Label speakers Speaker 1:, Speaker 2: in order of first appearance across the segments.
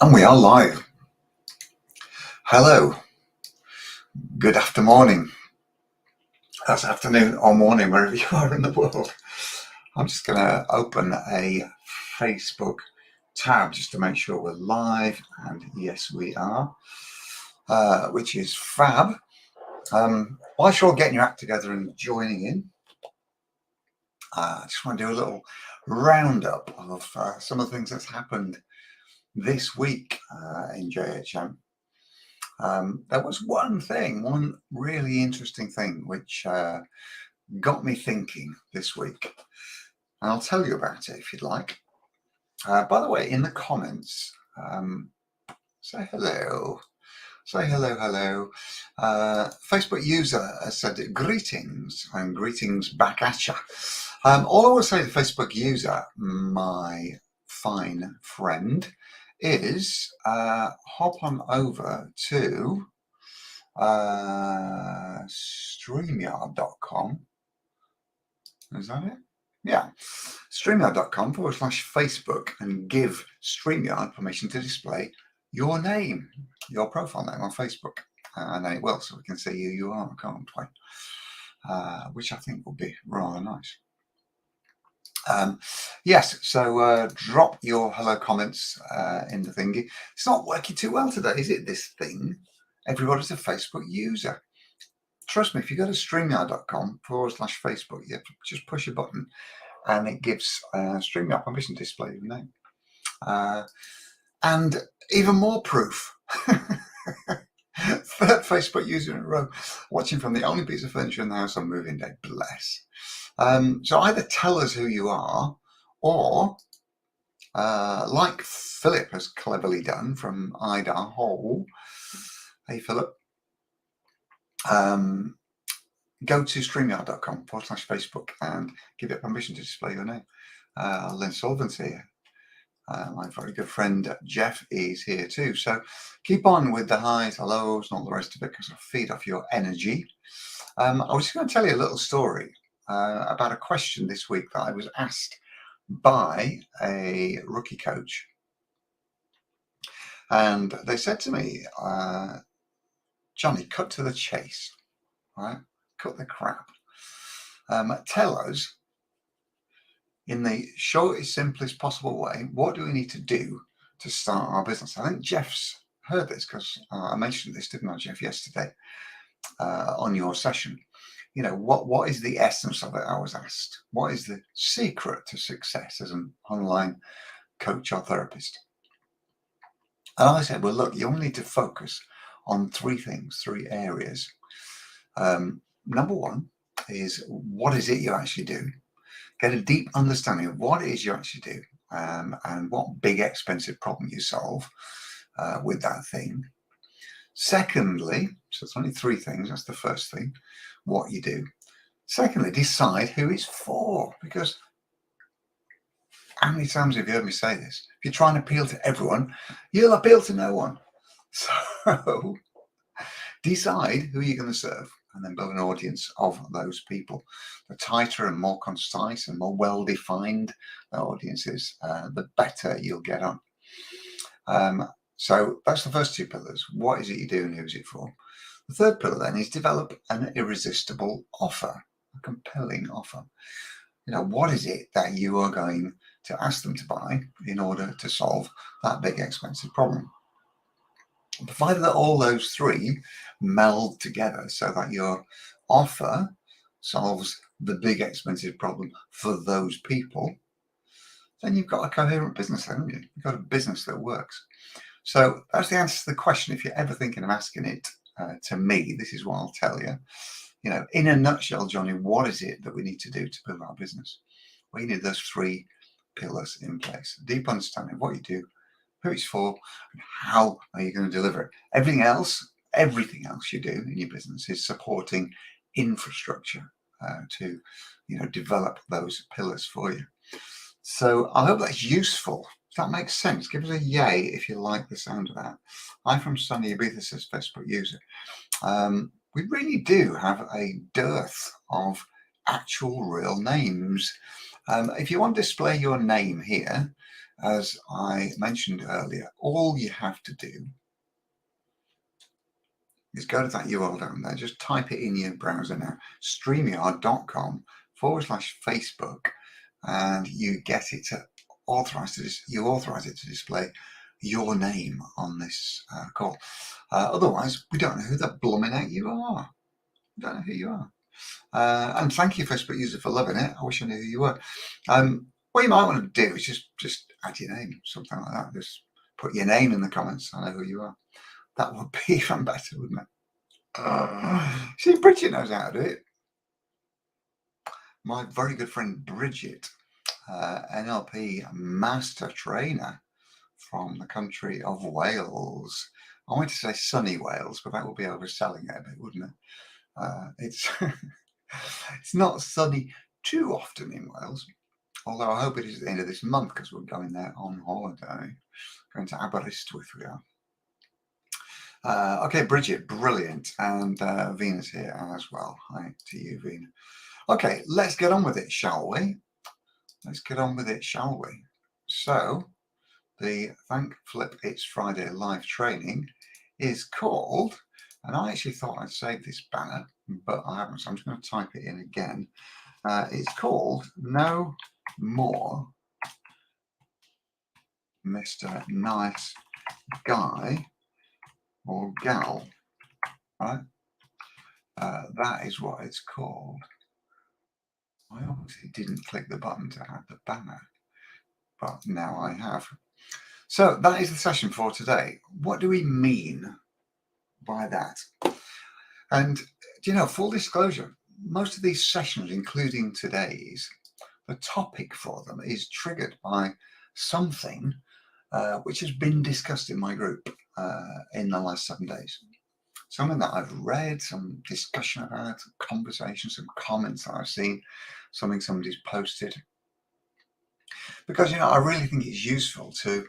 Speaker 1: And we are live. Hello, good after morning. That's afternoon or morning, wherever you are in the world. I'm just going to open a Facebook tab just to make sure we're live. And yes, we are, which is fab. Whilst you're all getting your act together and joining in, I just want to do a little roundup of some of the things that's happened this week in JHM. There was one really interesting thing which got me thinking this week, and I'll tell you about it if you'd like. By the way, in the comments, say hello. Say hello. Facebook user has said greetings, and greetings back at you. All I will say to Facebook user, my fine friend, is hop on over to StreamYard.com. Is that it? Yeah. StreamYard.com/Facebook and give StreamYard permission to display your name, your profile name on Facebook. And it will, so we can see who you are, can't we? Which I think will be rather nice. Yes, so drop your hello comments in the thingy. It's not working too well today, is it, this thing? Everybody's a Facebook user. Trust me, if you go to StreamYard.com/Facebook, you just push a button and it gives StreamYard permission to display your name. And even more proof. Third Facebook user in a row watching from the only piece of furniture in the house on moving day. Bless. So either tell us who you are, or like Philip has cleverly done from Ida Hall. Hey, Philip. Go to StreamYard.com/Facebook and give it permission to display your name. Lynn Sullivan's here. My very good friend Jeff is here too. So keep on with the highs, hellos, and all the rest of it, because I'll feed off your energy. I was just going to tell you a little story about a question this week that I was asked by a rookie coach. And they said to me, Jonny, cut to the chase, right? Cut the crap. Tell us, in the shortest, simplest possible way, what do we need to do to start our business? I think Jeff's heard this, because I mentioned this, didn't I, Jeff, yesterday on your session. You know, what is the essence of it? I was asked. What is the secret to success as an online coach or therapist? And I said, well, look, you only need to focus on three things, three areas. Number one is, what is it you actually do? Get a deep understanding of what it is you actually do, and what big expensive problem you solve with that thing. Secondly, so it's only three things. That's the first thing, what you do. Secondly, decide who it's for, because how many times have you heard me say this? If you're trying to appeal to everyone, you'll appeal to no one. So decide who you're going to serve, and then build an audience of those people. The tighter and more concise and more well-defined the audience is, the better you'll get on. So that's the first two pillars. What is it you do and who's it for? The third pillar then is develop an irresistible offer, a compelling offer. You know, what is it that you are going to ask them to buy in order to solve that big expensive problem? Provided that all those three meld together so that your offer solves the big expensive problem for those people, then you've got a coherent business, haven't you? You've got a business that works. So that's the answer to the question. If you're ever thinking of asking it to me, this is what I'll tell you. You know, in a nutshell, Jonny, what is it that we need to do to build our business? Well, you need those three pillars in place. A deep understanding of what you do, who it's for, and how are you going to deliver it. Everything else you do in your business is supporting infrastructure to, you know, develop those pillars for you. So I hope that's useful. If that makes sense, give us a yay if you like the sound of that. I'm from Sunny Ibiza, says Facebook user. We really do have a dearth of actual real names. If you want to display your name here, as I mentioned earlier, all you have to do is go to that URL down there, just type it in your browser now, streamyard.com/Facebook, and you get it to authorize it to display your name on this call. Otherwise, we don't know who the blooming heck you are. We don't know who you are. And thank you, Facebook user, for loving it. I wish I knew who you were. What you might want to do is just add your name, something like that. Just put your name in the comments. I know who you are. That would be even better, wouldn't it? See, Bridget knows how to do it. My very good friend Bridget, NLP master trainer from the country of Wales. I want to say sunny Wales, but that would be overselling it a bit, wouldn't it? It's it's not sunny too often in Wales, although I hope it is at the end of this month because we're going there on holiday, going to Aberystwyth we are. Okay, Bridget, brilliant, and Vena's here as well. Hi to you, Vena. Okay, let's get on with it, shall we? Let's get on with it, shall we? So, the Thank Flip It's Friday live training is called, and I actually thought I'd save this banner, but I haven't, so I'm just going to type it in again. It's called No More Mr. Nice Guy or Gal, right? That is what it's called. I obviously didn't click the button to add the banner, but now I have. So that is the session for today. What do we mean by that? And, full disclosure, most of these sessions, including today's, the topic for them is triggered by something which has been discussed in my group in the last 7 days. Something that I've read, some discussion about, some conversation, some comments that I've seen, something somebody's posted. Because, I really think it's useful to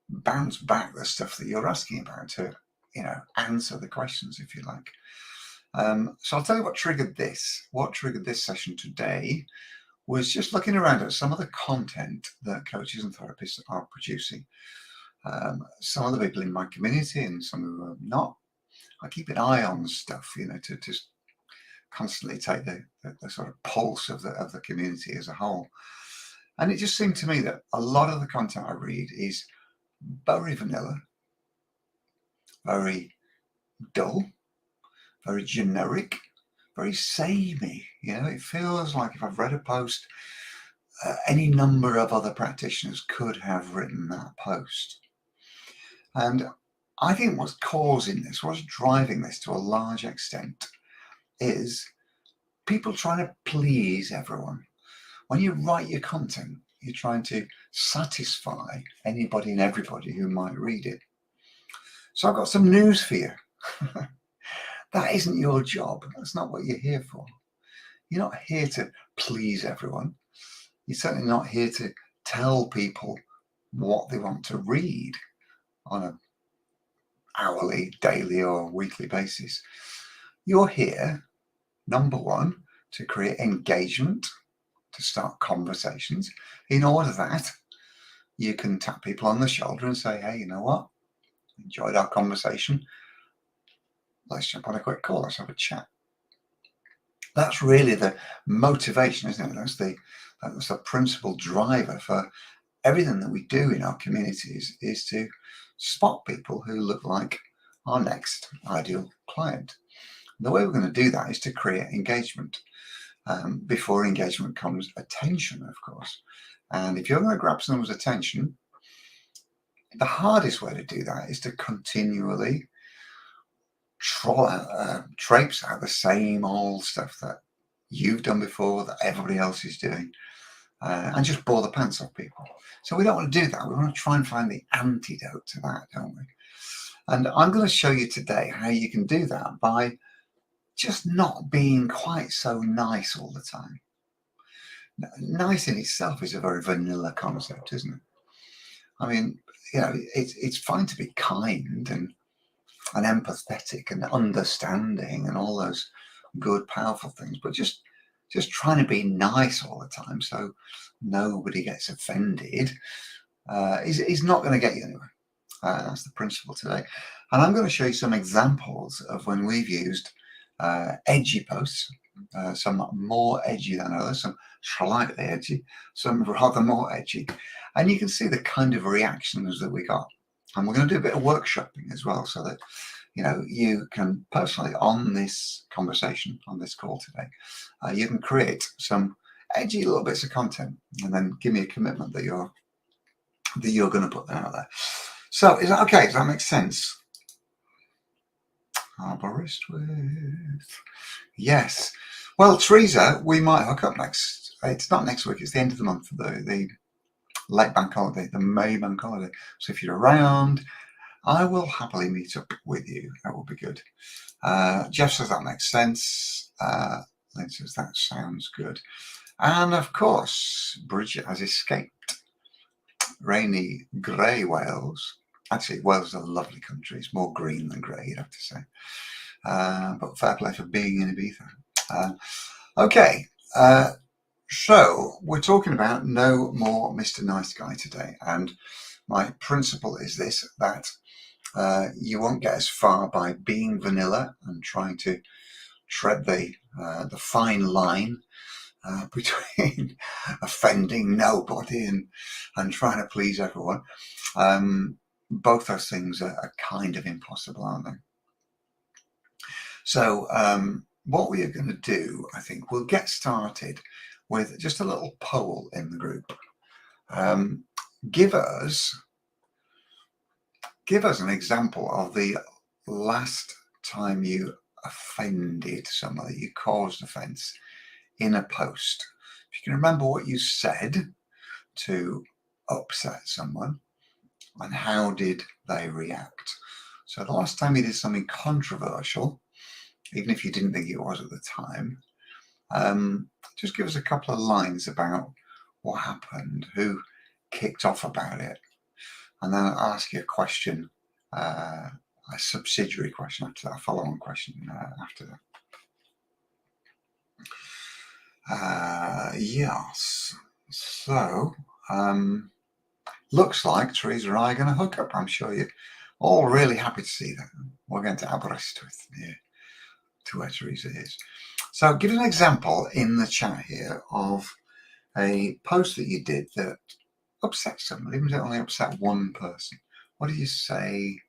Speaker 1: bounce back the stuff that you're asking about, to, answer the questions, if you like. So I'll tell you what triggered this. What triggered this session today was just looking around at some of the content that coaches and therapists are producing. Some of the people in my community and some who are not. I keep an eye on stuff, to just constantly take the sort of pulse of the community as a whole. And it just seemed to me that a lot of the content I read is very vanilla, very dull, very generic, very samey. It feels like if I've read a post, any number of other practitioners could have written that post. And I think what's causing this, what's driving this to a large extent, is people trying to please everyone. When you write your content, you're trying to satisfy anybody and everybody who might read it. So I've got some news for you. That isn't your job. That's not what you're here for. You're not here to please everyone. You're certainly not here to tell people what they want to read on an hourly, daily, or weekly basis. You're here, number one, to create engagement, to start conversations. In order that you can tap people on the shoulder and say, hey, you know what? Enjoyed our conversation. Let's jump on a quick call. Let's have a chat. That's really the motivation, isn't it? That's the principal driver for everything that we do in our communities, is to spot people who look like our next ideal client. And the way we're going to do that is to create engagement. Before engagement comes attention, of course. And if you're going to grab someone's attention, the hardest way to do that is to continually traipse out the same old stuff that you've done before, that everybody else is doing, and just bore the pants off people. So we don't want to do that. We want to try and find the antidote to that, don't we? And I'm going to show you today how you can do that by just not being quite so nice all the time. Nice in itself is a very vanilla concept, isn't it? I mean, it's fine to be kind and empathetic and understanding and all those good, powerful things, but just trying to be nice all the time so nobody gets offended is not going to get you anywhere. That's the principle today. And I'm going to show you some examples of when we've used edgy posts, some more edgy than others, some slightly edgy, some rather more edgy. And you can see the kind of reactions that we got. And we're going to do a bit of workshopping as well, so that you can personally, on this conversation, on this call today, you can create some edgy little bits of content, and then give me a commitment that you're going to put that out there. So is that okay? Does that make sense? Arborist with yes. Well, Teresa, we might hook up next. It's not next week. It's the end of the month, the late bank holiday, the May bank holiday. So if you're around, I will happily meet up with you. That will be good. Jeff says that makes sense. Lynn says that sounds good. And of course, Bridget has escaped. Rainy, grey Wales. Actually, Wales is a lovely country. It's more green than grey, you'd have to say. But fair play for being in Ibiza. Okay, so we're talking about no more Mr. Nice Guy today. And my principle is this, that you won't get as far by being vanilla and trying to tread the fine line between offending nobody and trying to please everyone. Both those things are kind of impossible, aren't they? So what we are going to do, I think, we'll get started with just a little poll in the group. Give us an example of the last time you offended somebody, you caused offence in a post. If you can remember what you said to upset someone, and how did they react? So the last time you did something controversial, even if you didn't think it was at the time, just give us a couple of lines about what happened, who kicked off about it, and then I'll ask you a question, a subsidiary question after that, a follow-on question after that. Yes, so looks like Teresa and I are going to hook up. I'm sure you're all really happy to see that. We're going to Aberystwyth, near to where Teresa is. So give us an example in the chat here of a post that you did that upset someone, even if it only upset one person. What did you say,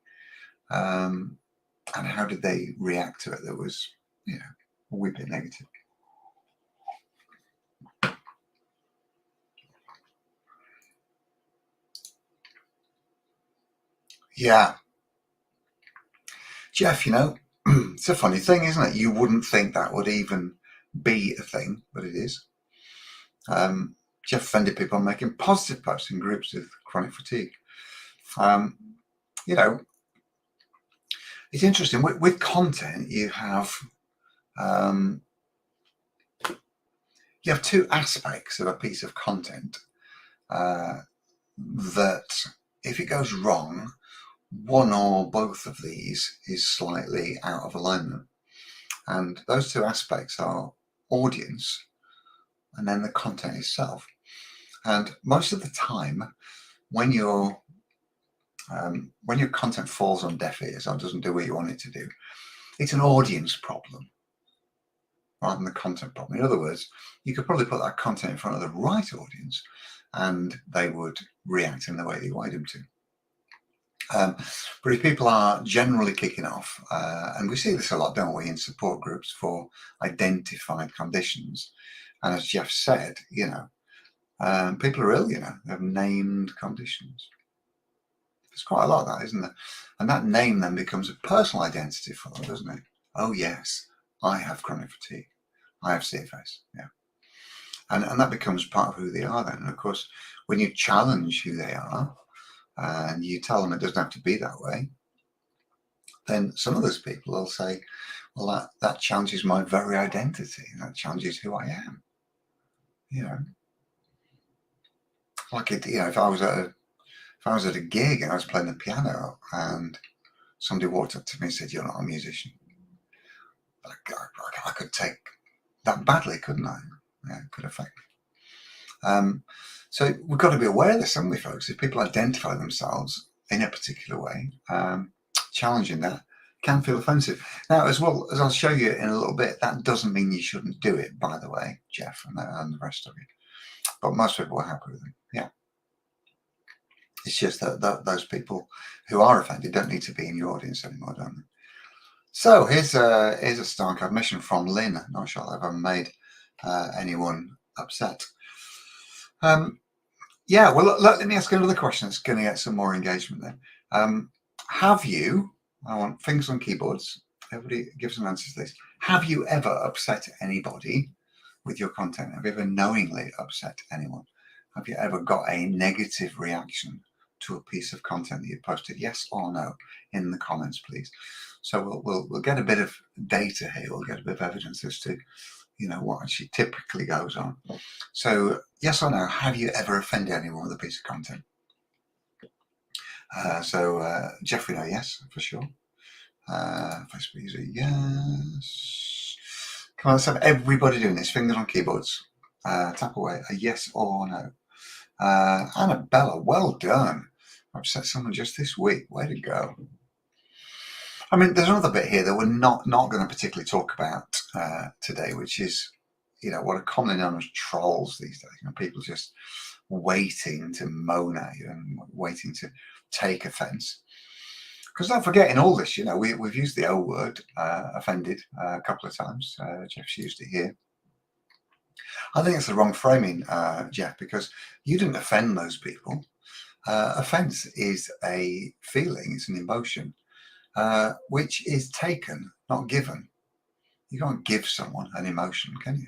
Speaker 1: and how did they react to it that was, a wee bit negative? Yeah. Jeff, it's a funny thing, isn't it? You wouldn't think that would even be a thing, but it is. Jeff offended people on making positive posts in groups with chronic fatigue. It's interesting. With content, you have two aspects of a piece of content that if it goes wrong, one or both of these is slightly out of alignment. And those two aspects are audience and then the content itself. And most of the time, when your content falls on deaf ears or doesn't do what you want it to do, it's an audience problem rather than the content problem. In other words, you could probably put that content in front of the right audience and they would react in the way that you want them to. But if people are generally kicking off, and we see this a lot, don't we, in support groups for identified conditions, and as Jeff said, people are ill, they have named conditions. There's quite a lot of that, isn't there? And that name then becomes a personal identity for them, doesn't it? Oh yes, I have chronic fatigue. I have CFS, yeah. And that becomes part of who they are then. And of course, when you challenge who they are, and you tell them it doesn't have to be that way, then some of those people will say, well, that challenges my very identity. That challenges who I am. Like if I was at a gig and I was playing the piano and somebody walked up to me and said, "You're not a musician," I could take that badly, couldn't I? Yeah, it could affect me. So we've got to be aware of this, haven't we, folks? If people identify themselves in a particular way, challenging that can feel offensive. Now, as well as I'll show you in a little bit, that doesn't mean you shouldn't do it, by the way, Jeff and the rest of you. But most people are happy with it. Yeah. It's just that those people who are offended don't need to be in your audience anymore, don't they? So here's a stark admission from Lynn. Not sure I've ever made anyone upset. Yeah, well, let me ask another question that's going to get some more engagement then. Have you, I want fingers on keyboards, everybody give some answers to this. Have you ever upset anybody with your content? Have you ever knowingly upset anyone? Have you ever got a negative reaction to a piece of content that you posted? Yes or no in the comments, please. So we'll get a bit of data here. We'll get a bit of evidence as to, what actually typically goes on. So yes or no, have you ever offended anyone with a piece of content? Jeffrey, no, yes, for sure. Facebook user, yes. Come on, let's have everybody doing this. Fingers on keyboards. Tap away, a yes or no. Annabella, well done. I've upset someone just this week. Way to go. I mean, there's another bit here that we're not going to particularly talk about today, which is, what are commonly known as trolls these days. People just waiting to moan at you and waiting to take offence. Because don't forget, in all this, we've used the O word, offended, a couple of times. Jeff's used it here. I think it's the wrong framing, Jeff, because you didn't offend those people. Offence is a feeling, it's an emotion, which is taken, not given. You can't give someone an emotion, can you?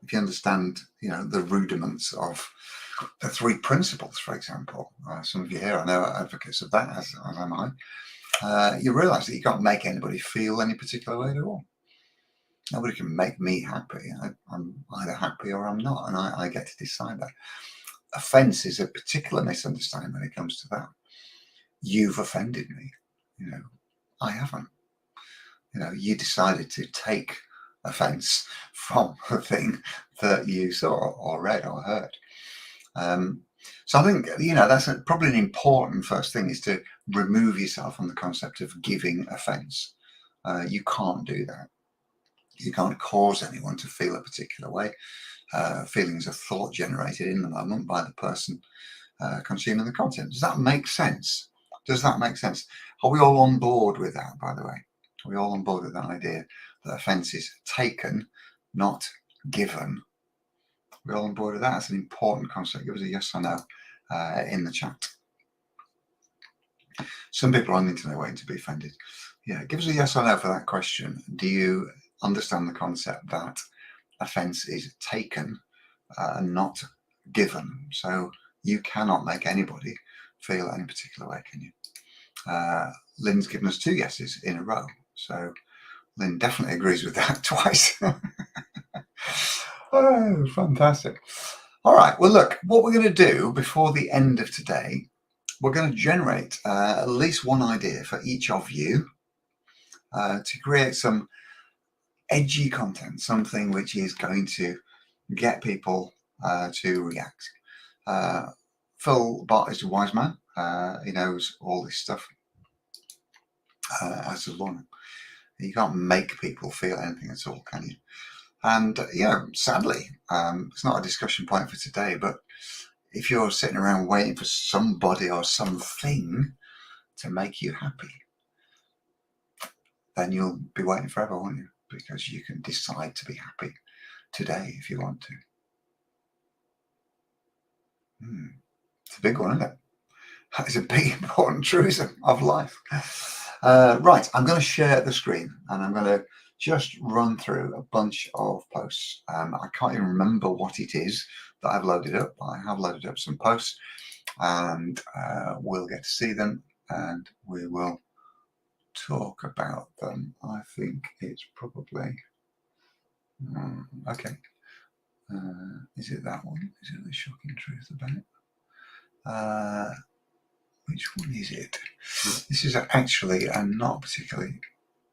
Speaker 1: If you understand, the rudiments of the three principles, for example, some of you here, I know, are advocates of that, as am I, you realise that you can't make anybody feel any particular way at all. Nobody can make me happy. I'm either happy or I'm not, and I get to decide that. Offence is a particular misunderstanding when it comes to that. You've offended me. I haven't. You decided to take offence from the thing that you saw or read or heard. So I think, that's probably an important first thing, is to remove yourself from the concept of giving offence. You can't do that. You can't cause anyone to feel a particular way. Feelings are thought generated in the moment by the person consuming the content. Does that make sense? Does that make sense? Are we all on board with that, by the way? Are we all on board with that idea that offence is taken, not given? We're all on board with that. That's an important concept. Give us a yes or no in the chat. Some people are on the internet waiting to be offended. Yeah, give us a yes or no for that question. Do you understand the concept that offence is taken and not given? So you cannot make anybody feel any particular way, can you? Lynn's given us 2 yeses in a row. So Lynn definitely agrees with that twice. Oh, fantastic. All right. Well, look, what we're going to do before the end of today, we're going to generate at least one idea for each of you to create some edgy content, something which is going to get people to react. Phil Bart is a wise man. He knows all this stuff, as does Lorna. You can't make people feel anything at all, can you? And, sadly, it's not a discussion point for today, but if you're sitting around waiting for somebody or something to make you happy, then you'll be waiting forever, won't you? Because you can decide to be happy today if you want to. It's a big one, isn't it? It's a big, important truism of life. Right, I'm going to share the screen and I'm going to just run through a bunch of posts. I can't even remember what it is that I've loaded up. I have loaded up some posts and we'll get to see them and we will talk about them. I think it's probably okay. Is it that one? Is it the shocking truth about which one is it? This is actually a not particularly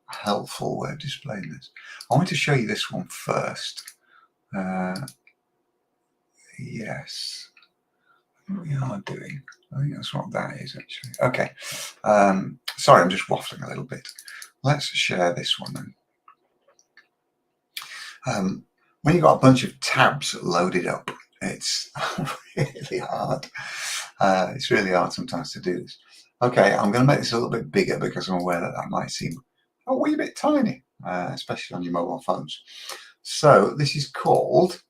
Speaker 1: helpful way of displaying this. I want to show you this one first. yes, we are doing. I think that's what that is actually. Okay. Sorry, I'm just waffling a little bit. Let's share this one then. When you've got a bunch of tabs loaded up, it's really hard. It's really hard sometimes to do this. Okay, I'm going to make this a little bit bigger because I'm aware that that might seem a wee bit tiny, especially on your mobile phones. So this is called,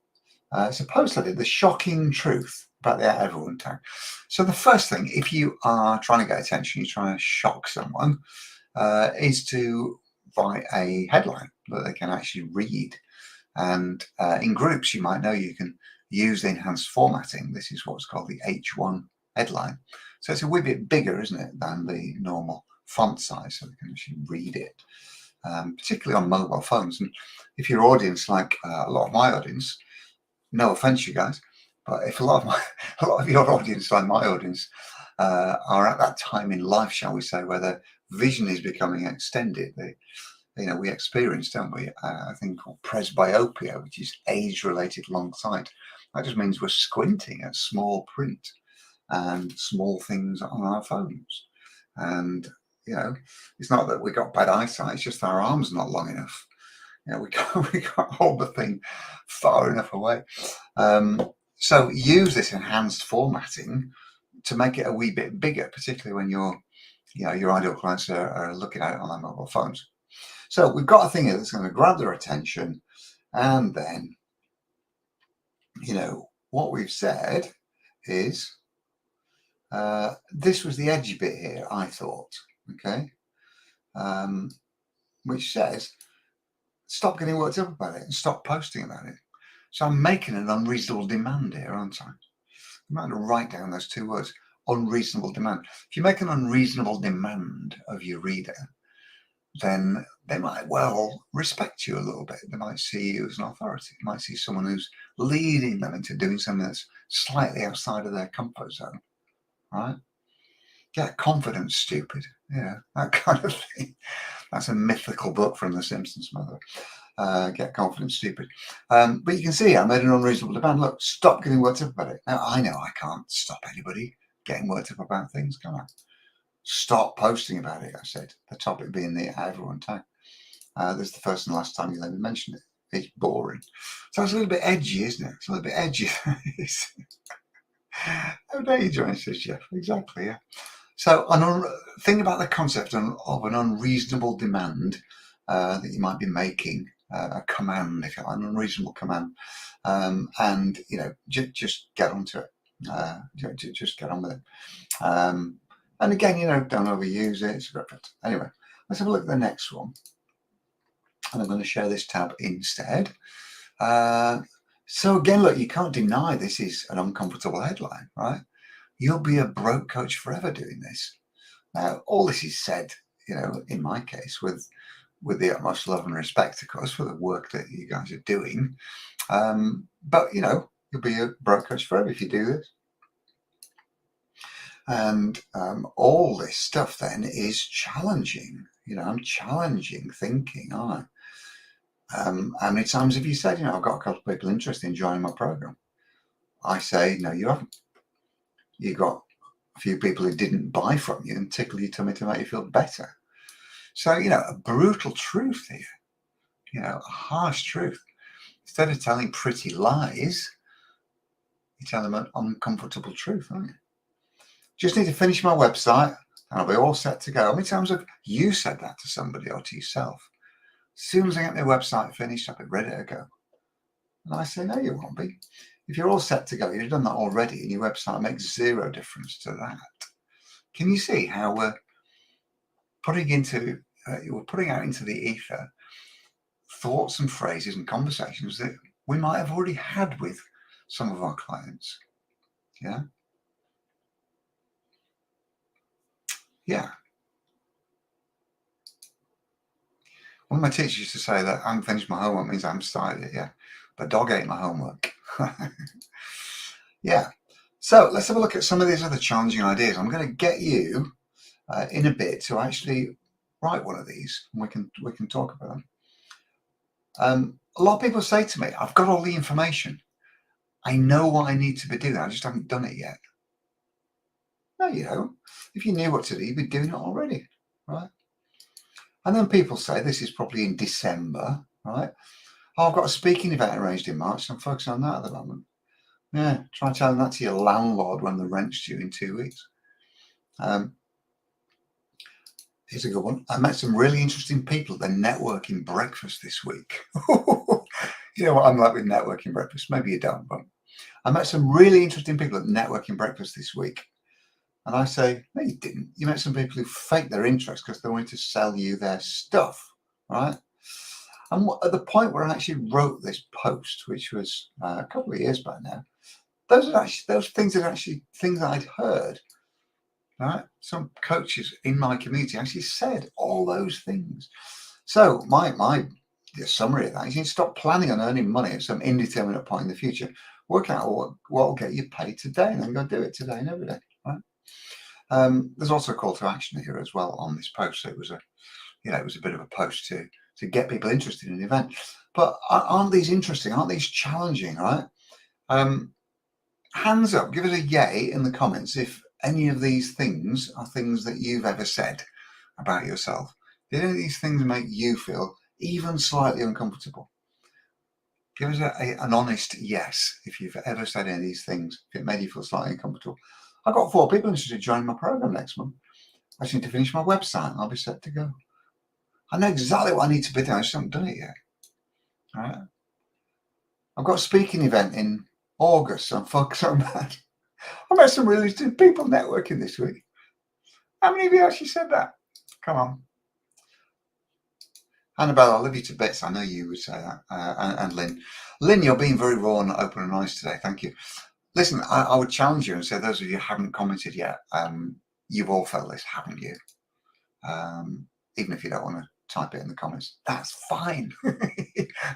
Speaker 1: supposedly, the shocking truth about the everyone tag. So the first thing, if you are trying to get attention, you're trying to shock someone, is to write a headline that they can actually read. And in groups, you might know you can use enhanced formatting. This is what's called the H1 headline. So it's a wee bit bigger, isn't it, than the normal font size, so they can actually read it, particularly on mobile phones. And if your audience, like a lot of my audience, no offense, you guys, but if a lot of your audience, like my audience, are at that time in life, shall we say, where their vision is becoming extended, we experience, don't we, a thing called presbyopia, which is age-related long sight. That just means we're squinting at small print and small things on our phones. And, it's not that we got bad eyesight, it's just our arms not long enough. We can't hold the thing far enough away. So use this enhanced formatting to make it a wee bit bigger, particularly when your ideal clients are looking at it on their mobile phones. So we've got a thing here that's going to grab their attention, and then, what we've said is, this was the edgy bit here, I thought, okay, which says, stop getting worked up about it and stop posting about it. So I'm making an unreasonable demand here, aren't I? You might write down those two words, unreasonable demand. If you make an unreasonable demand of your reader, then they might well respect you a little bit. They might see you as an authority. They might see someone who's leading them into doing something that's slightly outside of their comfort zone, right? Get confident, stupid. Yeah, that kind of thing. That's a mythical book from The Simpsons, mother. Get confident, stupid. But you can see I made an unreasonable demand. Look, stop getting worked up about it. Now, I know I can't stop anybody getting worked up about things, can I? Stop posting about it, I said. The topic being the everyone tag. This is the first and last time you'll ever mention it. It's boring. So it's a little bit edgy, isn't it? It's a little bit edgy. How dare you, Jonny, says Jeff. Exactly, yeah. So think about the concept of an unreasonable demand that you might be making, a command, if you like, an unreasonable command, and just get onto it. Just get on with it. And again, don't overuse it. It's great. Anyway, let's have a look at the next one. And I'm going to share this tab instead. So again, look, you can't deny this is an uncomfortable headline, right? You'll be a broke coach forever doing this. Now, all this is said, in my case, with the utmost love and respect, of course, for the work that you guys are doing. But, you'll be a broke coach forever if you do this. And all this stuff then is challenging. I'm challenging thinking, aren't I? How many times have you said, I've got a couple of people interested in joining my program? I say, no, you haven't. You got a few people who didn't buy from you and tickle your tummy to make you feel better. So, a brutal truth here, a harsh truth. Instead of telling pretty lies, you tell them an uncomfortable truth, aren't you? Just need to finish my website and I'll be all set to go. How many times have you said that to somebody or to yourself? As soon as I get my website finished, I'll be ready to go. And I say, no, you won't be. If you're all set to go, you've done that already, and your website makes zero difference to that. Can you see how we're putting out into the ether thoughts and phrases and conversations that we might have already had with some of our clients? Yeah. Yeah. One of my teachers used to say that I haven't finished my homework means I haven't started it yet. The dog ate my homework. Yeah. So let's have a look at some of these other challenging ideas. I'm going to get you in a bit to actually write one of these, and we can talk about them. A lot of people say to me, I've got all the information. I know what I need to be doing. I just haven't done it yet. No, you don't. If you knew what to do, you'd be doing it already, right? And then people say, this is probably in December, right? Oh, I've got a speaking event arranged in March, so I'm focusing on that at the moment. Yeah, try telling that to your landlord when the rent's due in 2 weeks. Here's a good one. I met some really interesting people at the networking breakfast this week. You know what I'm like with networking breakfast? Maybe you don't, but I met some really interesting people at networking breakfast this week. And I say, no, you didn't. You met some people who faked their interest because they wanted to sell you their stuff, right? And at the point where I actually wrote this post, which was a couple of years back now, those things are actually things that I'd heard. Right? Some coaches in my community actually said all those things. So the summary of that is you stop planning on earning money at some indeterminate point in the future. Work out what will get you paid today, and then go do it today and every day. Right? There's also a call to action here as well on this post. So it was a bit of a post to get people interested in the event. But aren't these interesting? Aren't these challenging? Right? Hands up. Give us a yay in the comments if any of these things are things that you've ever said about yourself. Did any of these things make you feel even slightly uncomfortable? Give us an honest yes if you've ever said any of these things, if it made you feel slightly uncomfortable. I've got 4 people interested in joining my program next month. I just need to finish my website and I'll be set to go. I know exactly what I need to be doing. I just haven't done it yet. All right. I've got a speaking event in August, so I'm focused on that. I met some really interesting people networking this week. How many of you actually said that? Come on. Annabelle, I love you to bits. I know you would say that. And Lynn. Lynn, you're being very raw and open and honest today. Thank you. Listen, I would challenge you and say, those of you who haven't commented yet, you've all felt this, haven't you? Even if you don't want to type it in the comments, that's fine.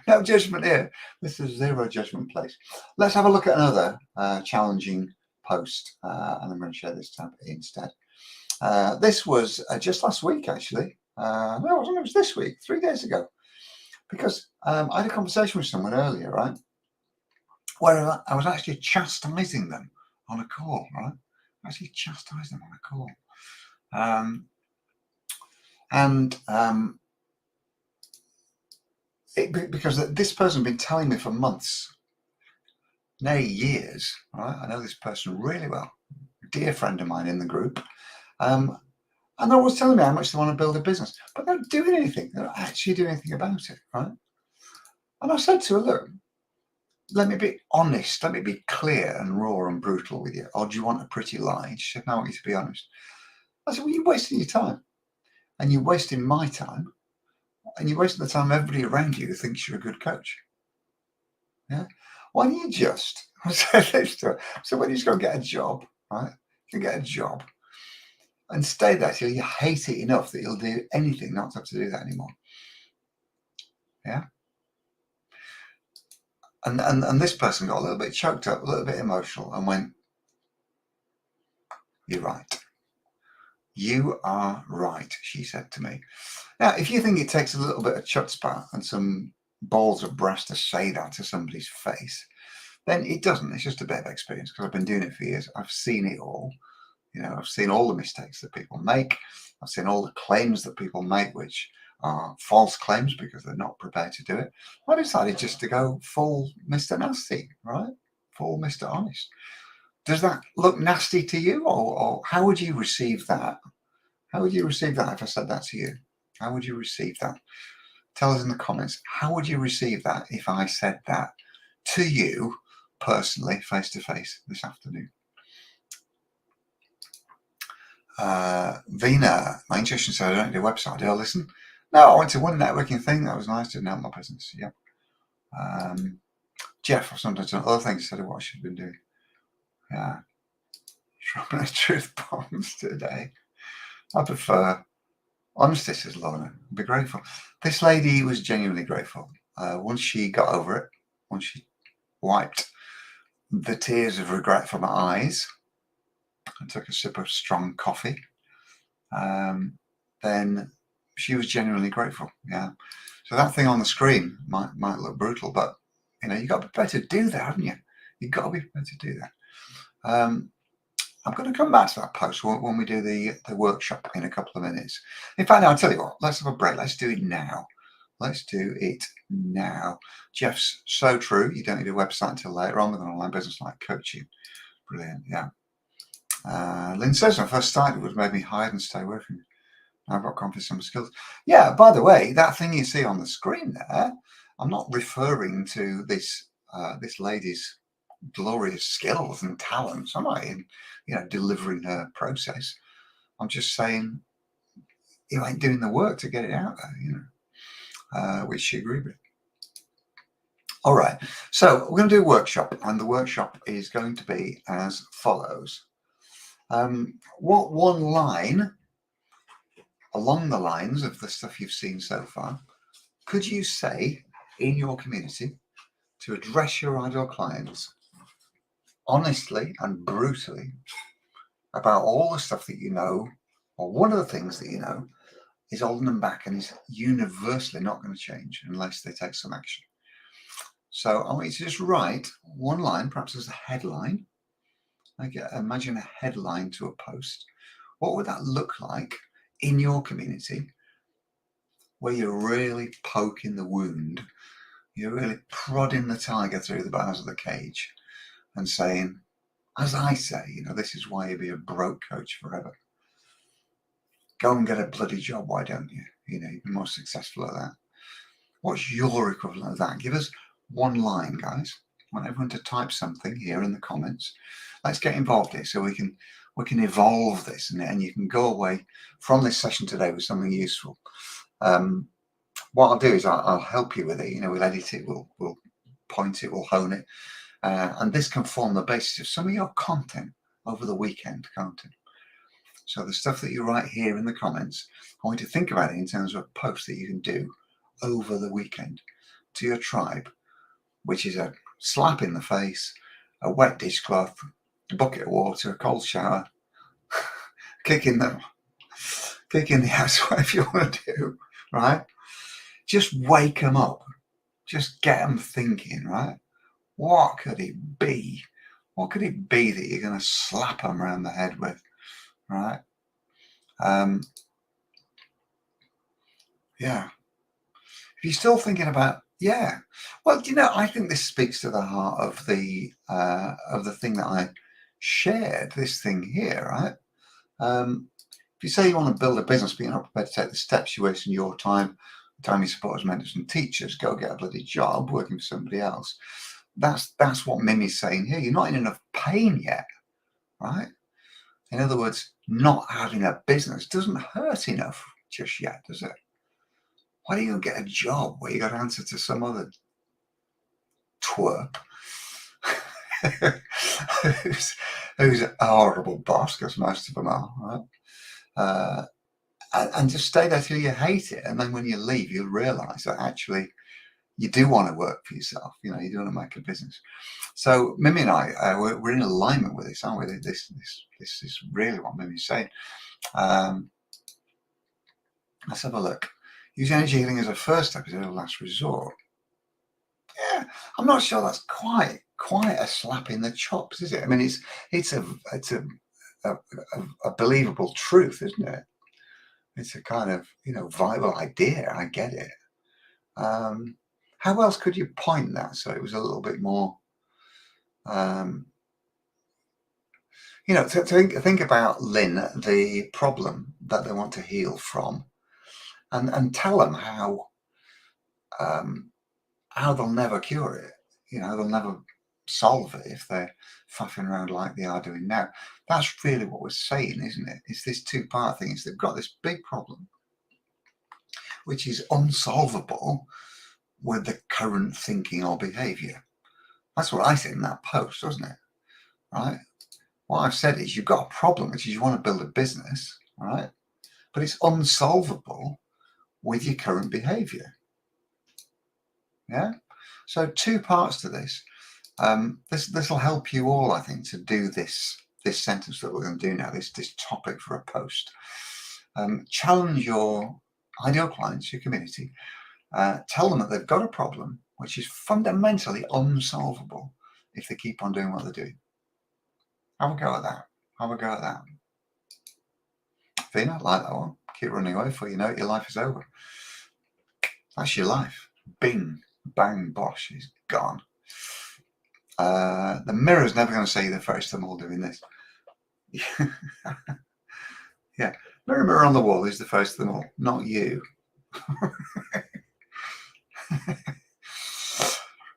Speaker 1: No judgment here. This is zero judgment place. Let's have a look at another challenging post, and I'm going to share this tab instead. This was just last week, actually. No, it wasn't. It was this week, 3 days ago, because I had a conversation with someone earlier, right, where I was actually chastising them on a call, right? Actually chastising them on a call. Because this person had been telling me for months, nay, years, right? I know this person really well, dear friend of mine in the group. And they're always telling me how much they want to build a business, but they're not doing anything. They're not actually doing anything about it, right? And I said to her, look, let me be honest. Let me be clear and raw and brutal with you. Or do you want a pretty lie? She said, no, I want you to be honest. I said, well, you're wasting your time. And you're wasting my time. And you're wasting the time of everybody around you who thinks you're a good coach. Yeah. Why don't you just, I said this to her, so when you just go get a job, right? You can get a job and stay there till you hate it enough that you'll do anything not to have to do that anymore. Yeah. And this person got a little bit choked up, a little bit emotional, and went, you're right. You are right, she said to me. Now, if you think it takes a little bit of chutzpah and some balls of brass to say that to somebody's face, then it doesn't. It's just a bit of experience, because I've been doing it for years. I've seen it all. I've seen all the mistakes that people make. I've seen all the claims that people make, which are false claims because they're not prepared to do it. I decided just to go full Mr. Nasty, right? Full Mr. Honest. Does that look nasty to you, or how would you receive that? How would you receive that if I said that to you? How would you receive that? Tell us in the comments. How would you receive that if I said that to you personally, face to face, this afternoon? Vina, my intuition said I don't do a website. Do I listen? No, I went to one networking thing. That was nice. Didn't help my business. Yep. Jeff, I've sometimes done other things instead of what I should have been doing. Yeah. Dropping a truth bombs today. I prefer honesty, says Lorna. Be grateful. This lady was genuinely grateful. Once she got over it, once she wiped the tears of regret from her eyes and took a sip of strong coffee, then she was genuinely grateful. Yeah. So that thing on the screen might look brutal, but you've got to be prepared to do that, haven't you? You've got to be prepared to do that. I'm going to come back to that post when we do the workshop in a couple of minutes. In fact, I'll tell you what, let's have a break. Let's do it now. Let's do it now. Jeff's so true. You don't need a website until later on with an online business like coaching. Brilliant. Yeah. Lynn says, when I first started, it was made me hide and stay away from you. I've got confidence in my skills. Yeah, by the way, that thing you see on the screen there, I'm not referring to this this lady's glorious skills and talents, am I, in delivering her process. I'm just saying you ain't doing the work to get it out there, which she agreed with. All right, so we're going to do a workshop, and the workshop is going to be as follows. What one line along the lines of the stuff you've seen so far could you say in your community to address your ideal clients honestly and brutally about all the stuff that you know, or one of the things that you know is holding them back and is universally not going to change unless they take some action? So I want you to just write one line, perhaps as a headline. Imagine a headline to a post. What would that look like in your community where you're really poking the wound, you're really prodding the tiger through the bars of the cage and saying, as I say, this is why you'll be a broke coach forever. Go and get a bloody job, why don't you? You'd be more successful at that. What's your equivalent of that? Give us one line, guys. I want everyone to type something here in the comments. Let's get involved here so we can evolve this, and you can go away from this session today with something useful. What I'll do is I'll help you with it. We'll edit it, we'll point it, we'll hone it, and this can form the basis of some of your content over the weekend, can't it? So the stuff that you write here in the comments, I want you to think about it in terms of a post that you can do over the weekend to your tribe, which is a slap in the face, a wet dishcloth, a bucket of water, a cold shower, kicking the ass, whatever you want to do, right? Just wake them up. Just get them thinking, right? What could it be? What could it be that you're going to slap them around the head with, right? Yeah. If you're still thinking about, well, I think this speaks to the heart of the thing that I shared, this thing here, right? If you say you want to build a business, but you're not prepared to take the steps, you're wasting your time, the time you support as mentors and teachers, go get a bloody job working for somebody else. That's what Mimi's saying here. You're not in enough pain yet, right? In other words, not having a business doesn't hurt enough just yet, does it? Why don't you get a job where you got to answer to some other twerp who's a horrible boss, because most of them are, right? And just stay there till you hate it, and then when you leave, you'll realise that actually you do want to work for yourself. You do want to make a business. So Mimi and I, we're in alignment with this, aren't we? This is really what Mimi's saying. Let's have a look. Use energy healing as a first step instead of last resort. Yeah, I'm not sure that's quite a slap in the chops, is it? I mean, it's a believable truth, isn't it? It's a kind of viable idea. I get it. How else could you point that so it was a little bit more? To think about Lynn, the problem that they want to heal from, and tell them how they'll never cure it. They'll never solve it if they're faffing around like they are doing now. That's really what we're saying, isn't it? It's this two-part thing. It's they've got this big problem which is unsolvable with the current thinking or behavior. That's what I said in that post, wasn't it? Right? What I've said is you've got a problem, which is you want to build a business, right? But it's unsolvable with your current behavior. Yeah. So two parts to this. This will help you all, I think, to do this sentence that we're going to do now. This topic for a post. Challenge your ideal clients, your community. Tell them that they've got a problem which is fundamentally unsolvable if they keep on doing what they're doing. Have a go at that. Have a go at that. Athena, like that one. Keep running away before you know it, your life is over. That's your life. Bing, bang, bosh, is gone. The mirror's never going to say you're the first of them all doing this. Yeah, mirror, mirror on the wall, is the first of them all, not you.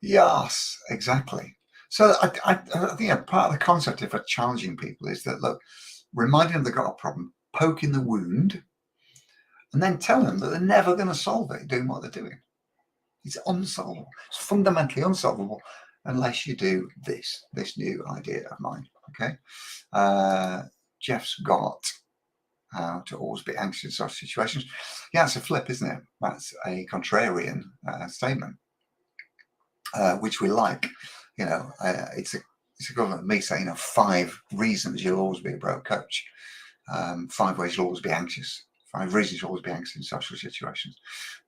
Speaker 1: Yes, exactly. So I think part of the concept of challenging people is that, look, reminding them they've got a problem, poking the wound, and then telling them that they're never going to solve it doing what they're doing. It's unsolvable. It's fundamentally unsolvable unless you do this new idea of mine. Okay. Jeff's got how to always be anxious in such situations. Yeah, it's a flip, isn't it? That's a contrarian statement, which we like. You know, it's equivalent of me saying, 5 reasons you'll always be a broke coach. 5 ways you'll always be anxious. 5 reasons you'll always be anxious in social situations.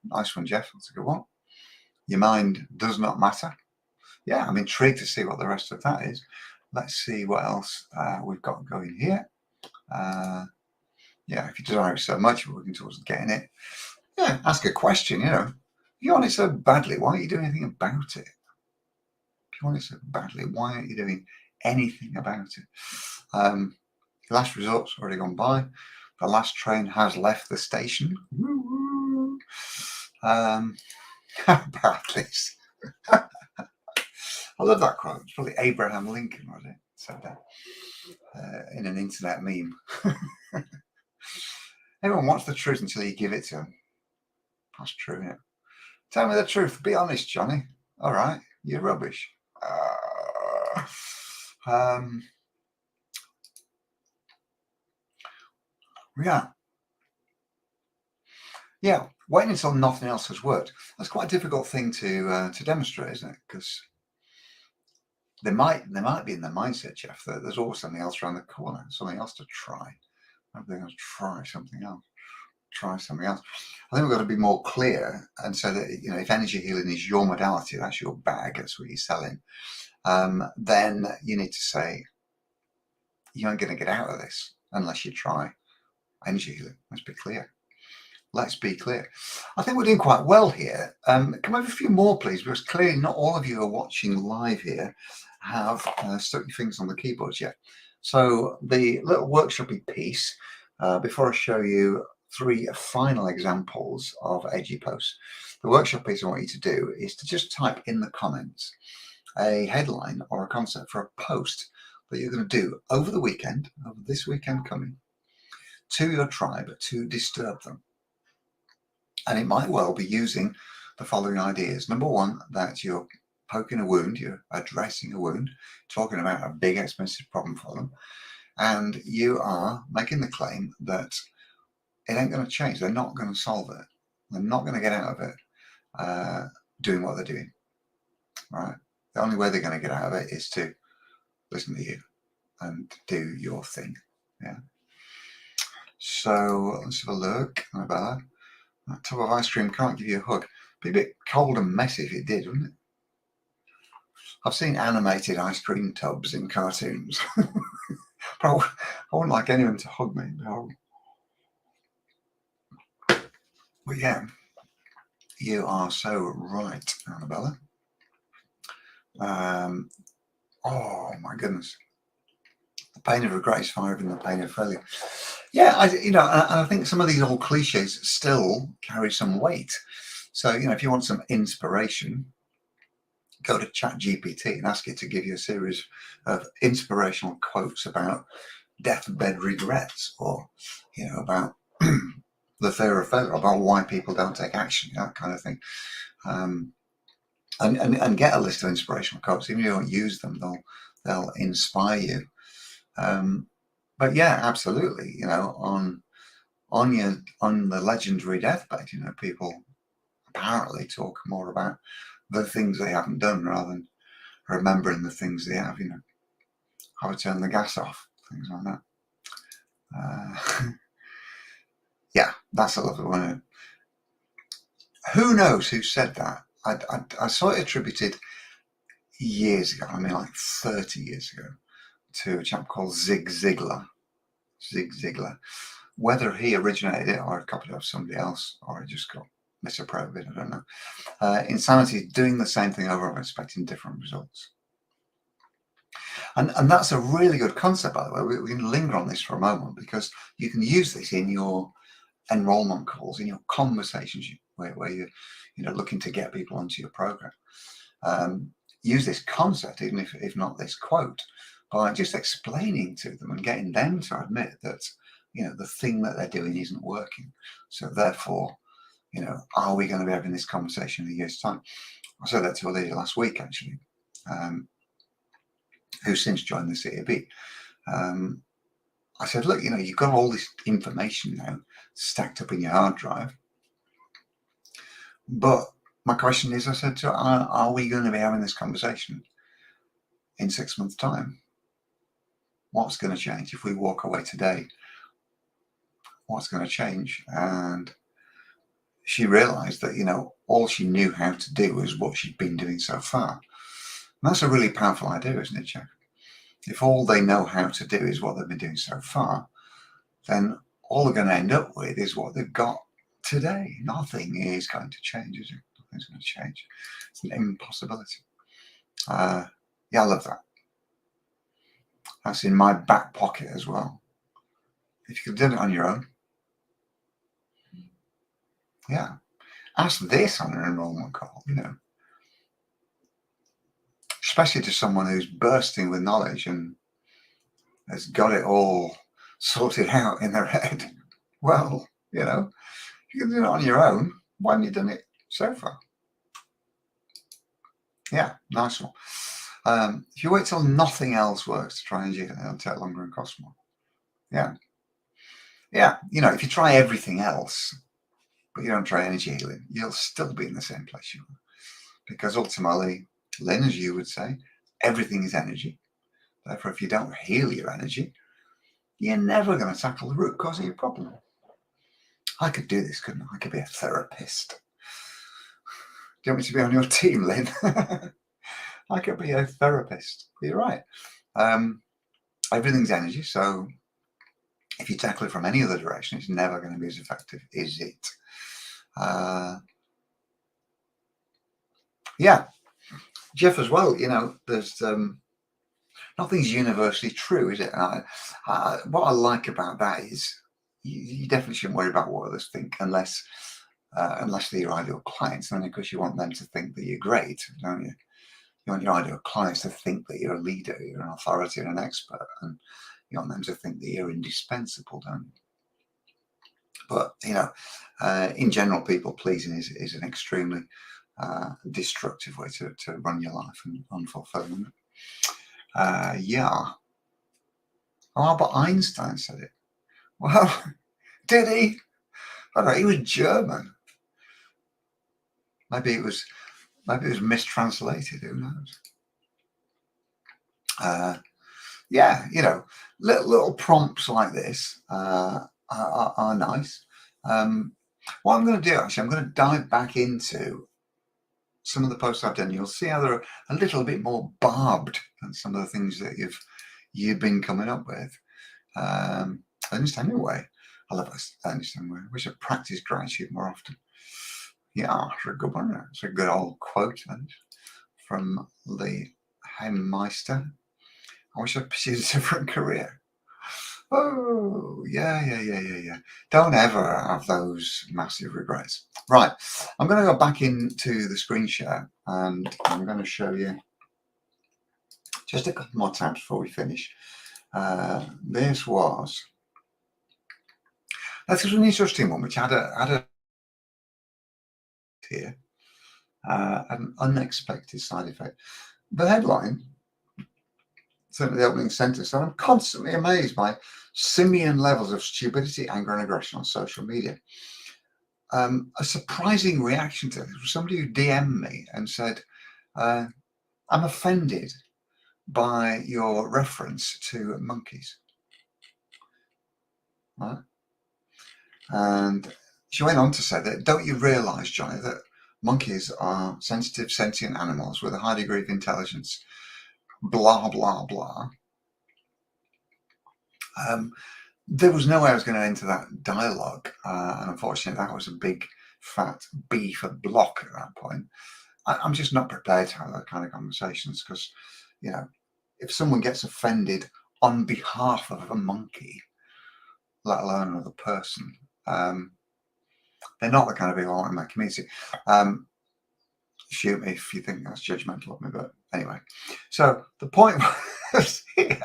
Speaker 1: Nice one, Jeff. That's a good one. Your mind does not matter. Yeah, I'm intrigued to see what the rest of that is. Let's see what else we've got going here. Yeah, if you desire it so much, we're working towards getting it. Yeah, ask a question, If you want it so badly, why aren't you doing anything about it? If you want it so badly, why aren't you doing anything about it? Last resort's already gone by. The last train has left the station. Apparently. I love that quote. It's probably Abraham Lincoln, was it? Said that in an internet meme. Everyone wants the truth until you give it to them. That's true, isn't it? Tell me the truth. Be honest, Johnny. All right, you're rubbish. Yeah. Waiting until nothing else has worked. That's quite a difficult thing to demonstrate, isn't it? Because they might be in the mindset, Jeff, that there's always something else around the corner, something else to try. I'm going to try something else. Try something else. I think we've got to be more clear and say that, if energy healing is your modality, that's your bag, that's what you're selling, then you need to say, you aren't going to get out of this unless you try energy healing. Let's be clear. Let's be clear. I think we're doing quite well here. Can we have a few more, please? Because clearly not all of you who are watching live here have stuck your fingers on the keyboards yet. So the little workshopy piece, before I show you 3 final examples of edgy posts, the workshop piece I want you to do is to just type in the comments a headline or a concept for a post that you're going to do over the weekend, over this weekend coming, to your tribe to disturb them. And it might well be using the following ideas. Number 1, that you're poking a wound, you're addressing a wound, talking about a big expensive problem for them, and you are making the claim that it ain't going to change. They're not going to solve it. They're not going to get out of it doing what they're doing. Right? The only way they're going to get out of it is to listen to you and do your thing. Yeah. So let's have a look. About that. That tub of ice cream can't give you a hug. Be a bit cold and messy if it did, wouldn't it? I've seen animated ice cream tubs in cartoons. But I wouldn't like anyone to hug me. But yeah, you are so right, Annabella. Oh my goodness. The pain of regret is far than the pain of failure. Yeah, I think some of these old cliches still carry some weight. So, if you want some inspiration, go to ChatGPT and ask it to give you a series of inspirational quotes about deathbed regrets, or, about the fear of failure, about why people don't take action, that kind of thing. And get a list of inspirational quotes. Even if you don't use them, they'll inspire you. But yeah, absolutely. On the legendary deathbed, people apparently talk more about the things they haven't done rather than remembering the things they have. How to turn the gas off, things like that. Yeah, that's a lovely one. Who knows who said that? I saw it attributed years ago, I mean like 30 years ago, to a chap called Zig Ziglar. Zig Ziglar. Whether he originated it or copied it off somebody else, or it just got misappropriated, I don't know. Insanity is doing the same thing over and expecting different results. And that's a really good concept, by the way. We can linger on this for a moment, because you can use this in your enrollment calls, in your conversations where you're looking to get people onto your program. Use this concept, even if not this quote, by just explaining to them and getting them to admit that the thing that they're doing isn't working. So therefore, are we going to be having this conversation in a year's time? I said that to a lady last week, actually, who's since joined the CAB. I said, look, you've got all this information now stacked up in your hard drive. But my question is, I said to her, are we going to be having this conversation in 6 months' time? What's going to change if we walk away today? What's going to change? And she realized that, all she knew how to do was what she'd been doing so far. And that's a really powerful idea, isn't it, Jack? If all they know how to do is what they've been doing so far, then all they're going to end up with is what they've got today. Nothing is going to change, is it? Nothing's going to change. It's an impossibility. Yeah, I love that. That's in my back pocket as well. If you could have done it on your own, yeah. Ask this on an enrollment call, especially to someone who's bursting with knowledge and has got it all sorted out in their head. Well, if you can do it on your own, why haven't you done it so far? Yeah, nice one. If you wait till nothing else works to try and do it, it'll take longer and cost more. Yeah. Yeah, if you try everything else, but you don't try energy healing, you'll still be in the same place you were. Because ultimately, Lynn, as you would say, everything is energy. Therefore, if you don't heal your energy, you're never going to tackle the root cause of your problem. I could do this, couldn't I? I could be a therapist. Do you want me to be on your team, Lynn? I could be a therapist. You're right. Everything's energy, so if you tackle it from any other direction, it's never going to be as effective, is it? Yeah. Jeff, as well, there's nothing's universally true, is it? What I like about that is you definitely shouldn't worry about what others think unless they're your ideal clients. And then, of course, you want them to think that you're great, don't you? You want your ideal clients to think that you're a leader, you're an authority and an expert, and you want them to think that you're indispensable, don't you? But, in general, people pleasing is an extremely destructive way to run your life and unfulfillment. Yeah. Oh, Albert Einstein said it. Well, did he? I don't know, he was German. Maybe it was mistranslated. Who knows? Yeah, little prompts like this are nice. What I'm going to do, actually, I'm going to dive back into some of the posts I've done. You'll see how they're a little bit more barbed than some of the things that you've been coming up with. Ernest Hemingway. I love Ernest Hemingway. I wish I practiced gratitude more often. Yeah, it's a good one. It's a good old quote from the Hemmeister. I wish I pursued a different career. Oh, yeah. Don't ever have those massive regrets. Right, I'm going to go back into the screen share and I'm going to show you just a couple more tabs before we finish. This was an interesting one, which had a here, an unexpected side effect. The headline, certainly the opening sentence, so I'm constantly amazed by simian levels of stupidity, anger, and aggression on social media. A surprising reaction to this was somebody who DM'd me and said, I'm offended by your reference to monkeys. Right? And she went on to say that, don't you realise, Jonny, that monkeys are sensitive, sentient animals with a high degree of intelligence, blah, blah, blah. There was no way I was going to enter that dialogue, and unfortunately that was a big fat B for block at that point. I'm just not prepared to have that kind of conversations because, you know, if someone gets offended on behalf of a monkey, let alone another person, they're not the kind of people I want in my community. Shoot me if you think that's judgmental of me, but anyway. So the point was here.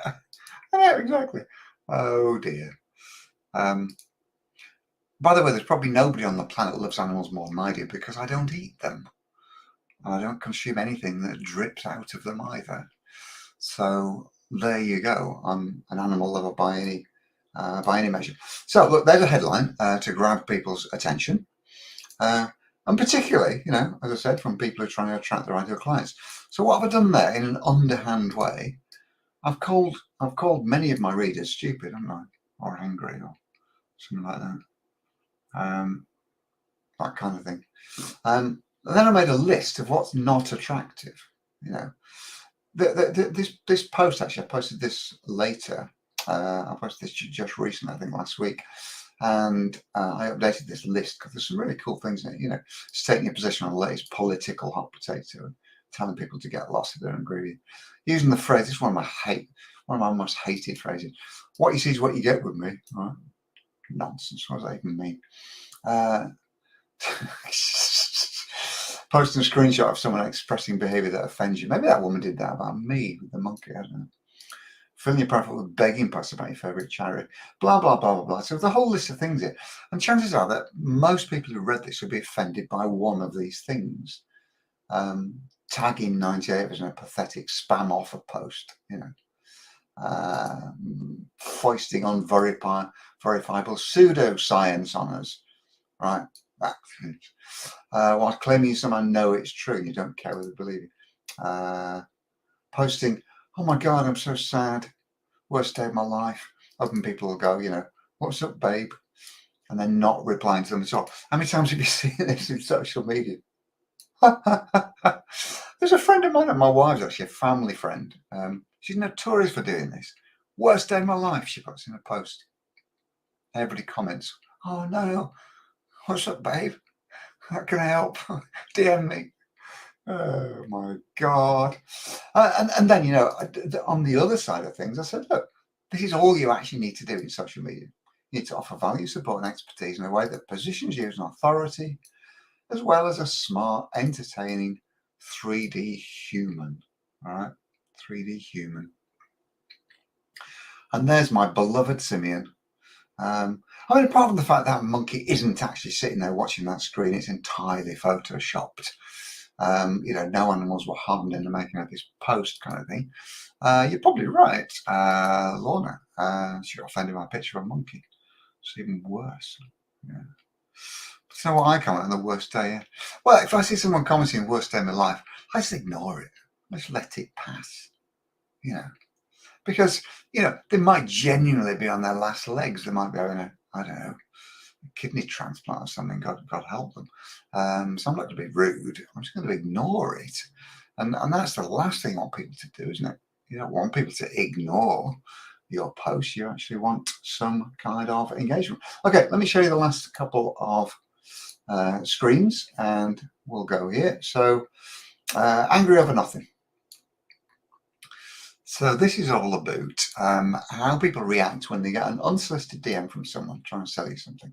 Speaker 1: Yeah, exactly. Oh dear. By the way, there's probably nobody on the planet that loves animals more than I do because I don't eat them. And I don't consume anything that drips out of them either. So there you go. I'm an animal lover by any measure. So look, there's a headline to grab people's attention. And particularly, you know, as I said, from people who are trying to attract their ideal clients. So what have I done there in an underhand way? I've called many of my readers stupid, haven't I? Or angry or something like that. That kind of thing. And then I made a list of what's not attractive. You know, this post, actually, I posted this later. I posted this just recently, I think last week. And I updated this list because there's some really cool things in it. You know, stating your position on the latest political hot potato and telling people to get lost if they don't agree with you. Using the phrase, this is one of my most hated phrases. What you see is what you get with me. Right? Nonsense. What does that even mean? Posting a screenshot of someone expressing behaviour that offends you. Maybe that woman did that about me with the monkey. I don't know. Filling your profile with begging posts about your favourite charity, blah, blah, blah, blah, blah. So there's a whole list of things here. And chances are that most people who read this would be offended by one of these things. Tagging 98 as a pathetic spam offer post, you know. Foisting on verifiable pseudoscience on us, right? While claiming you somehow know it's true, you don't care whether they believe it. Posting, oh my God, I'm so sad. Worst day of my life. Hoping people will go, you know, what's up, babe? And then not replying to them at all. How many times have you seen this in social media? There's a friend of mine, and my wife's actually a family friend. She's notorious for doing this. Worst day of my life, she puts in a post. Everybody comments, oh no, what's up, babe? How can I help? DM me. Oh my God. And then, you know, on the other side of things, I said, look, this is all you actually need to do in social media. You need to offer value, support, and expertise in a way that positions you as an authority, as well as a smart, entertaining 3D human. All right? 3D human. And there's my beloved Simeon. I mean, apart from the fact that monkey isn't actually sitting there watching that screen, it's entirely photoshopped. You know, no animals were harmed in the making of this post kind of thing. You're probably right, Lorna. She got offended by a picture of a monkey. It's even worse. Yeah. So what I comment on the worst day? Well, if I see someone commenting worst day of my life, I just ignore it. I just let it pass. You know, because, you know, they might genuinely be on their last legs. They might be having a, I don't know, kidney transplant or something. God help them. So I'm not going to be rude. I'm just going to ignore it. And that's the last thing I want people to do, isn't it? You don't want people to ignore your post. You actually want some kind of engagement. Okay, let me show you the last couple of screens and we'll go here. So angry over nothing. So this is all about how people react when they get an unsolicited DM from someone trying to sell you something.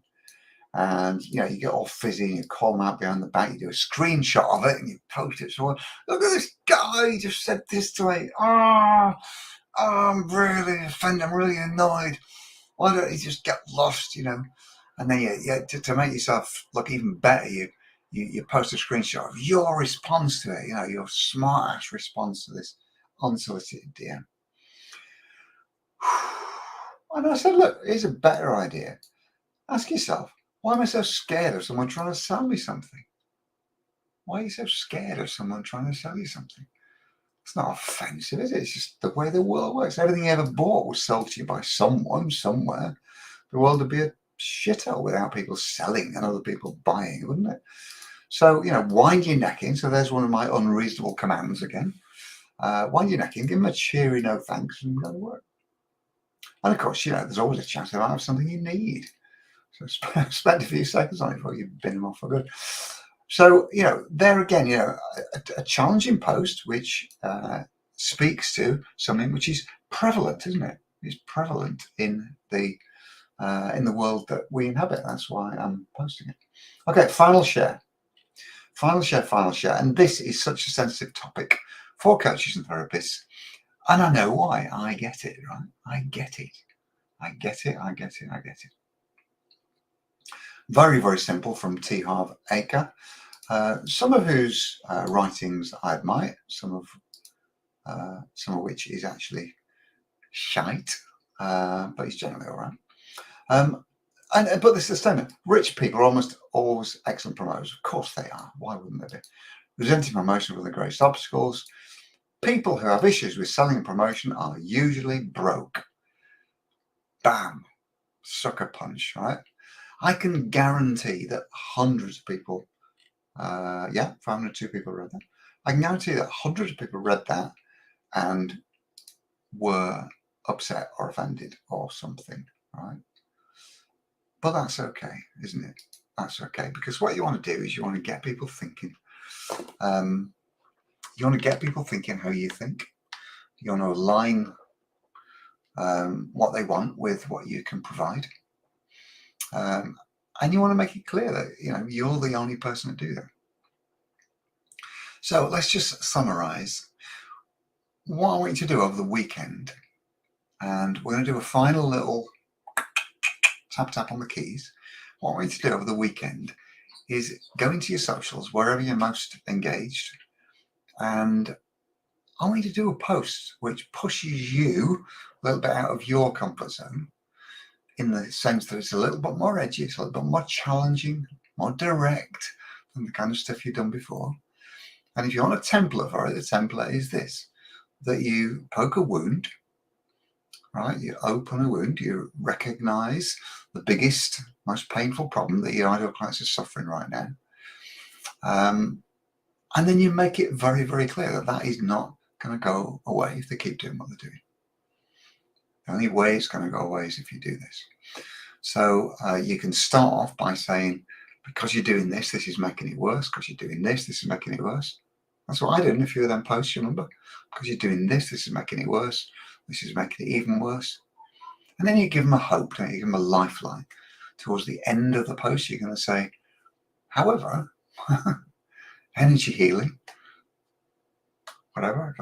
Speaker 1: And, you know, you get all fizzy and you call them out behind the back, you do a screenshot of it and you post it. So, look at this guy, he just said this to me. Oh, I'm really offended, I'm really annoyed. Why don't you just get lost, you know? And then to make yourself look even better, you post a screenshot of your response to it, you know, your smart ass response to this unsolicited DM. And I said, look, here's a better idea. Ask yourself, why am I so scared of someone trying to sell me something? Why are you so scared of someone trying to sell you something? It's not offensive, is it? It's just the way the world works. Everything you ever bought was sold to you by someone, somewhere. The world would be a shithole without people selling and other people buying, wouldn't it? So, wind your neck in. So there's one of my unreasonable commands again. Wind your neck in, give them a cheery no thanks, and go to work. And of course, there's always a chance they might have something you need. So spend a few seconds on it before you bin them off for good. So, there again, a challenging post which speaks to something which is prevalent, isn't it? It's prevalent in the world that we inhabit. That's why I'm posting it. Okay, final share. And this is such a sensitive topic for coaches and therapists. And I know why. I get it, right? I get it. Very, very simple from T. Harv Eker, some of whose writings I admire, some of which is actually shite, but he's generally all right. But this is the statement: rich people are almost always excellent promoters. Of course they are. Why wouldn't they be? Resenting promotion with the greatest obstacles. People who have issues with selling and promotion are usually broke. Bam. Sucker punch, right? I can guarantee that hundreds of people, 502 people read that. I can guarantee that hundreds of people read that and were upset or offended or something, right? But that's okay, isn't it? That's okay, because what you want to do is you want to get people thinking. You want to get people thinking how you think. You want to align what they want with what you can provide. And you want to make it clear that, you're the only person to do that. So let's just summarize what I want you to do over the weekend. And we're going to do a final little tap on the keys. What I want you to do over the weekend is go into your socials, wherever you're most engaged, and I want you to do a post which pushes you a little bit out of your comfort zone, in the sense that it's a little bit more edgy, it's a little bit more challenging, more direct than the kind of stuff you've done before. And if you want a template for it, the template is this: that you poke a wound, right? You open a wound, you recognize the biggest, most painful problem that your ideal clients are suffering right now. And then you make it very, very clear that that is not going to go away if they keep doing what they're doing. The only way it's going to go away is if you do this. So you can start off by saying, because you're doing this, this is making it worse. Because you're doing this, this is making it worse. That's what I did in a few of them posts, you remember? Because you're doing this, this is making it worse. This is making it even worse. And then you give them a hope, don't you? You give them a lifeline. Towards the end of the post, you're going to say, however, energy healing, whatever,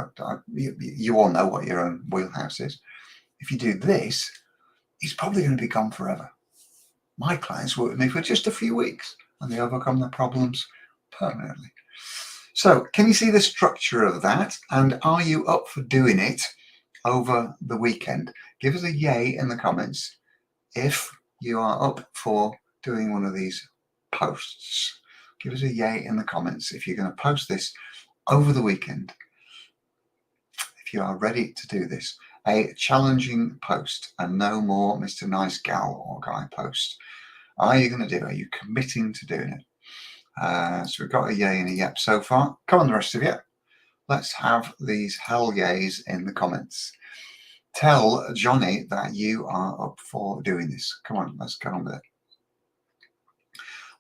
Speaker 1: you all know what your own wheelhouse is. If you do this, it's probably going to be gone forever. My clients work with me for just a few weeks and they overcome their problems permanently. So can you see the structure of that? And are you up for doing it over the weekend? Give us a yay in the comments if you are up for doing one of these posts. Give us a yay in the comments if you're going to post this over the weekend. If you are ready to do this, a challenging post and no more Mr. Nice Gal or Guy post. Are you going to do it? Are you committing to doing it? So we've got a yay and a yep so far. Come on, the rest of you. Let's have these hell yays in the comments. Tell Jonny that you are up for doing this. Come on, let's get on with it.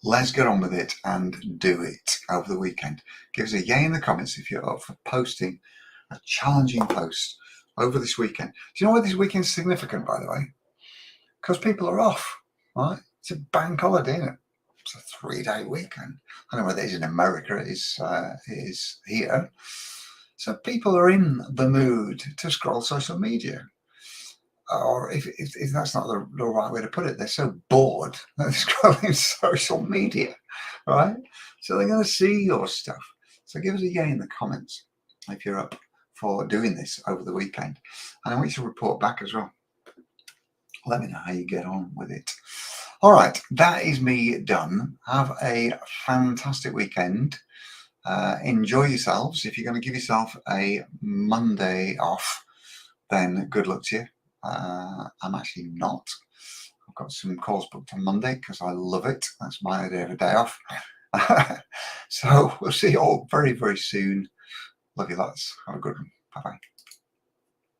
Speaker 1: Let's get on with it and do it over the weekend. Give us a yay in the comments if you're up for posting a challenging post over this weekend. Do you know why this weekend's significant, by the way? Because people are off, right? It's a bank holiday, isn't it? It's a 3-day weekend. I don't know whether it is in America, it is here. So people are in the mood to scroll social media. Or if that's not the right way to put it, they're so bored that they're scrolling social media, right? So they're going to see your stuff. So give us a yay in the comments if you're up for doing this over the weekend. And I want you to report back as well. Let me know how you get on with it. All right, that is me done. Have a fantastic weekend. Enjoy yourselves. If you're going to give yourself a Monday off, then good luck to you. I'm actually not. I've got some calls booked on Monday because I love it. That's my idea of a day off. So we'll see you all very, very soon. Love you lots. Have a good one. Bye bye.